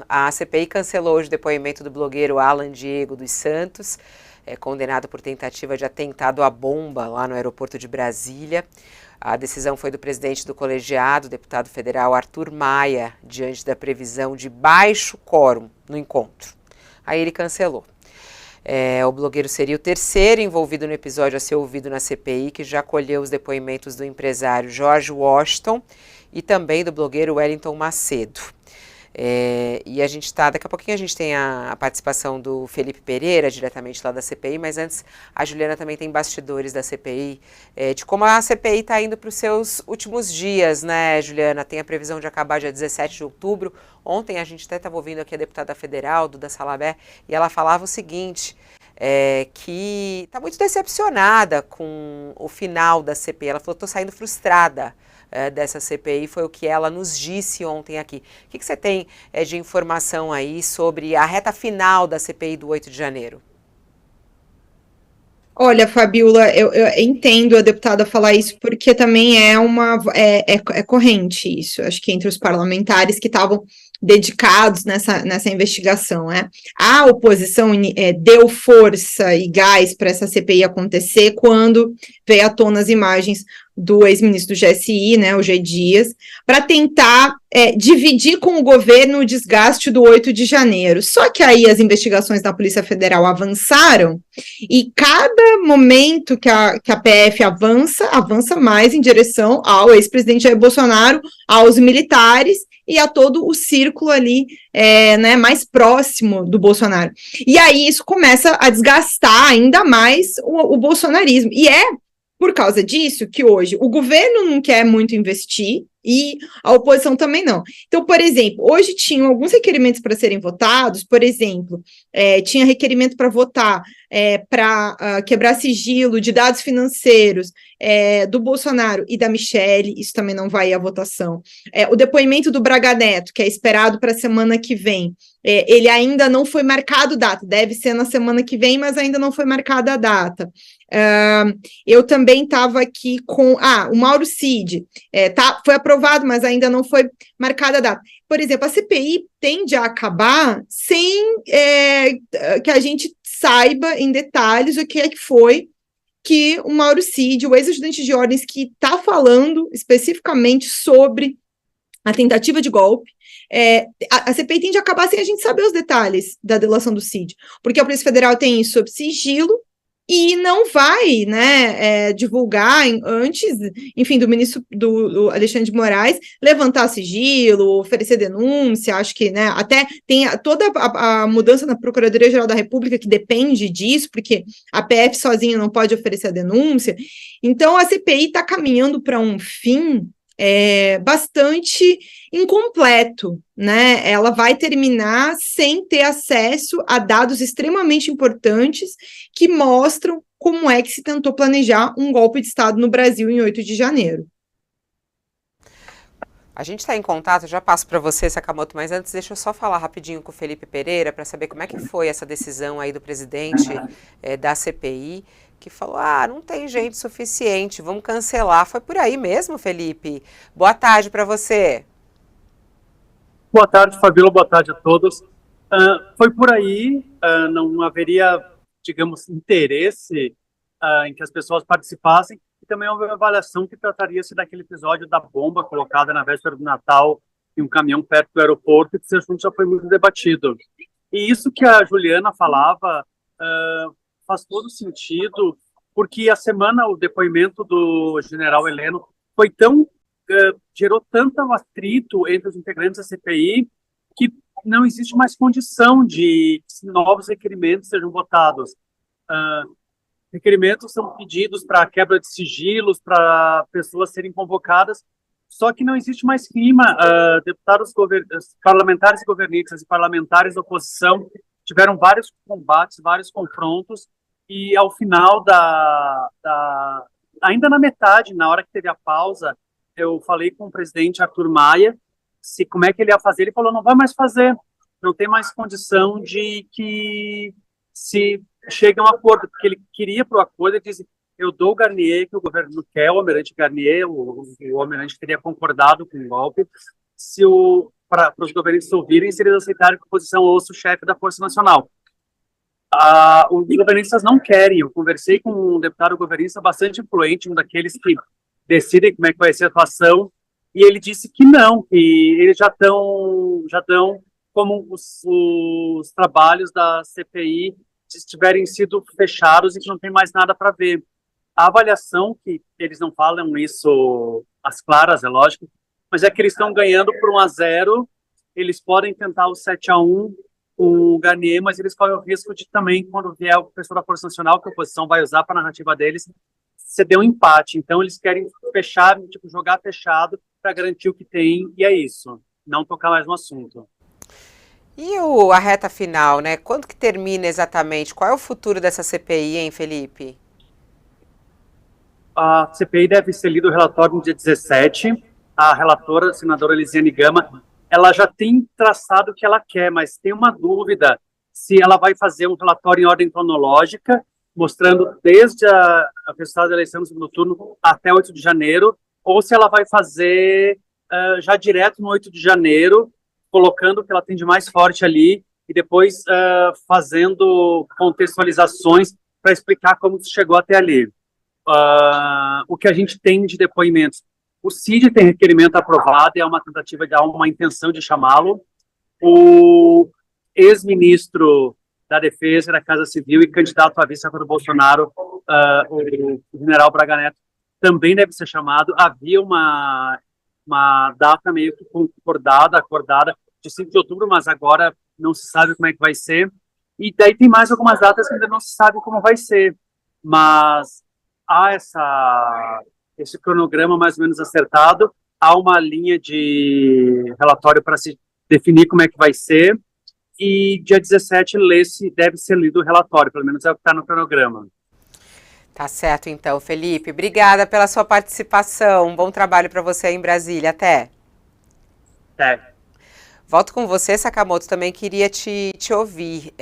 A CPI cancelou hoje o depoimento do blogueiro Alan Diego dos Santos, condenado por tentativa de atentado à bomba lá no aeroporto de Brasília. A decisão foi do presidente do colegiado, deputado federal Arthur Maia, diante da previsão de baixo quórum no encontro. Aí ele cancelou. O blogueiro seria o terceiro envolvido no episódio a ser ouvido na CPI, que já colheu os depoimentos do empresário George Washington e também do blogueiro Wellington Macedo. E a gente está, daqui a pouquinho a gente tem a participação do Felipe Pereira, diretamente lá da CPI, mas antes a Juliana também tem bastidores da CPI, de como a CPI está indo para os seus últimos dias, né, Juliana? Tem a previsão de acabar dia 17 de outubro. Ontem a gente até estava ouvindo aqui a deputada federal, Duda Salabert, e ela falava o seguinte, que está muito decepcionada com o final da CPI. Ela falou, estou saindo frustrada dessa CPI, foi o que ela nos disse ontem aqui. O que você tem de informação aí sobre a reta final da CPI do 8 de janeiro? Olha, Fabiola, eu entendo a deputada falar isso, porque também é corrente isso, acho que entre os parlamentares que estavam dedicados nessa investigação, né? A oposição deu força e gás para essa CPI acontecer quando veio à tona as imagens do ex-ministro do GSI, né, o G. Dias, para tentar dividir com o governo o desgaste do 8 de janeiro. Só que aí as investigações da Polícia Federal avançaram, e cada momento que a PF avança mais em direção ao ex-presidente Jair Bolsonaro, aos militares e a todo o círculo ali, né, mais próximo do Bolsonaro. E aí isso começa a desgastar ainda mais o bolsonarismo. E por causa disso que hoje o governo não quer muito investir e a oposição também não. Então, por exemplo, hoje tinham alguns requerimentos para serem votados, por exemplo, tinha requerimento para votar para quebrar sigilo de dados financeiros do Bolsonaro e da Michelle, isso também não vai à votação. O depoimento do Braga Neto, que é esperado para a semana que vem, ele ainda não foi marcado data, deve ser na semana que vem, mas ainda não foi marcada a data. Eu também estava aqui com o Mauro Cid, foi aprovado, mas ainda não foi marcada a data. Por exemplo, a CPI tende a acabar sem que a gente saiba em detalhes o que é que foi que o Mauro Cid, o ex-ajudante de ordens, que está falando especificamente sobre a tentativa de golpe, a CPI tende a acabar sem a gente saber os detalhes da delação do Cid, porque a Polícia Federal tem isso sob sigilo e não vai, né, divulgar antes, enfim, do ministro do Alexandre de Moraes levantar sigilo, oferecer denúncia. Acho que, né, até tem toda a mudança na Procuradoria-Geral da República que depende disso, porque a PF sozinha não pode oferecer a denúncia. Então, a CPI está caminhando para um fim bastante incompleto, né? Ela vai terminar sem ter acesso a dados extremamente importantes que mostram como é que se tentou planejar um golpe de Estado no Brasil em 8 de janeiro. A gente está em contato, já passo para você, Sakamoto, mas antes deixa eu só falar rapidinho com o Felipe Pereira para saber como é que foi essa decisão aí do presidente da CPI, que falou, não tem gente suficiente, vamos cancelar. Foi por aí mesmo, Felipe? Boa tarde para você. Boa tarde, Fabíola, boa tarde a todos. Foi por aí, não haveria, digamos, interesse em que as pessoas participassem, e também houve uma avaliação que trataria-se daquele episódio da bomba colocada na véspera do Natal em um caminhão perto do aeroporto, e que esse assunto já foi muito debatido. E isso que a Juliana falava faz todo sentido, porque a semana, o depoimento do general Heleno foi gerou tanto atrito entre os integrantes da CPI que não existe mais condição de novos requerimentos sejam votados. Requerimentos são pedidos para quebra de sigilos, para pessoas serem convocadas, só que não existe mais clima. Deputados, parlamentares governistas e parlamentares da oposição tiveram vários combates, vários confrontos, e ao final ainda na metade, na hora que teve a pausa, eu falei com o presidente Arthur Maia como é que ele ia fazer. Ele falou, não vai mais fazer, não tem mais condição de que se chegue a um acordo, porque ele queria para o acordo. Ele disse, eu dou o Garnier, que o governo quer, o almirante Garnier, o almirante teria concordado com o golpe, se o para os governistas ouvirem se eles aceitarem que a oposição ouça o chefe da Força Nacional. Os governistas não querem. Eu conversei com um deputado governista bastante influente, um daqueles que decidem como é que vai ser a atuação, e ele disse que não, que eles já estão como os trabalhos da CPI tiverem sido fechados e que não tem mais nada para ver. A avaliação, que eles não falam isso às claras, é lógico, mas é que eles estão ganhando por 1-0, eles podem tentar o 7-1 com o Garnier, mas eles correm o risco de também, quando vier o pessoal da Força Nacional, que a oposição vai usar para a narrativa deles, ceder um empate. Então eles querem fechar, tipo, jogar fechado para garantir o que tem, e é isso, não tocar mais no assunto. E a reta final, né? Quando que termina exatamente? Qual é o futuro dessa CPI, hein, Felipe? A CPI deve ser lido o relatório no dia 17. A relatora, a senadora Elisiane Gama, ela já tem traçado o que ela quer, mas tem uma dúvida se ela vai fazer um relatório em ordem cronológica, mostrando desde o resultado da eleição no segundo turno até 8 de janeiro, ou se ela vai fazer já direto no 8 de janeiro, colocando o que ela tem de mais forte ali, e depois fazendo contextualizações para explicar como se chegou até ali. O que a gente tem de depoimentos. O CID tem requerimento aprovado, é uma tentativa, há uma intenção de chamá-lo. O ex-ministro da Defesa, da Casa Civil e candidato a vice do Bolsonaro, o general Braga Neto, também deve ser chamado. Havia uma data meio que acordada, de 5 de outubro, mas agora não se sabe como é que vai ser. E daí tem mais algumas datas que ainda não se sabe como vai ser. Mas há esse cronograma mais ou menos acertado, há uma linha de relatório para se definir como é que vai ser, e dia 17 deve ser lido o relatório, pelo menos é o que está no cronograma. Tá certo, então, Felipe. Obrigada pela sua participação. Um bom trabalho para você aí em Brasília. Até. Até. Volto com você, Sakamoto. Também queria te ouvir.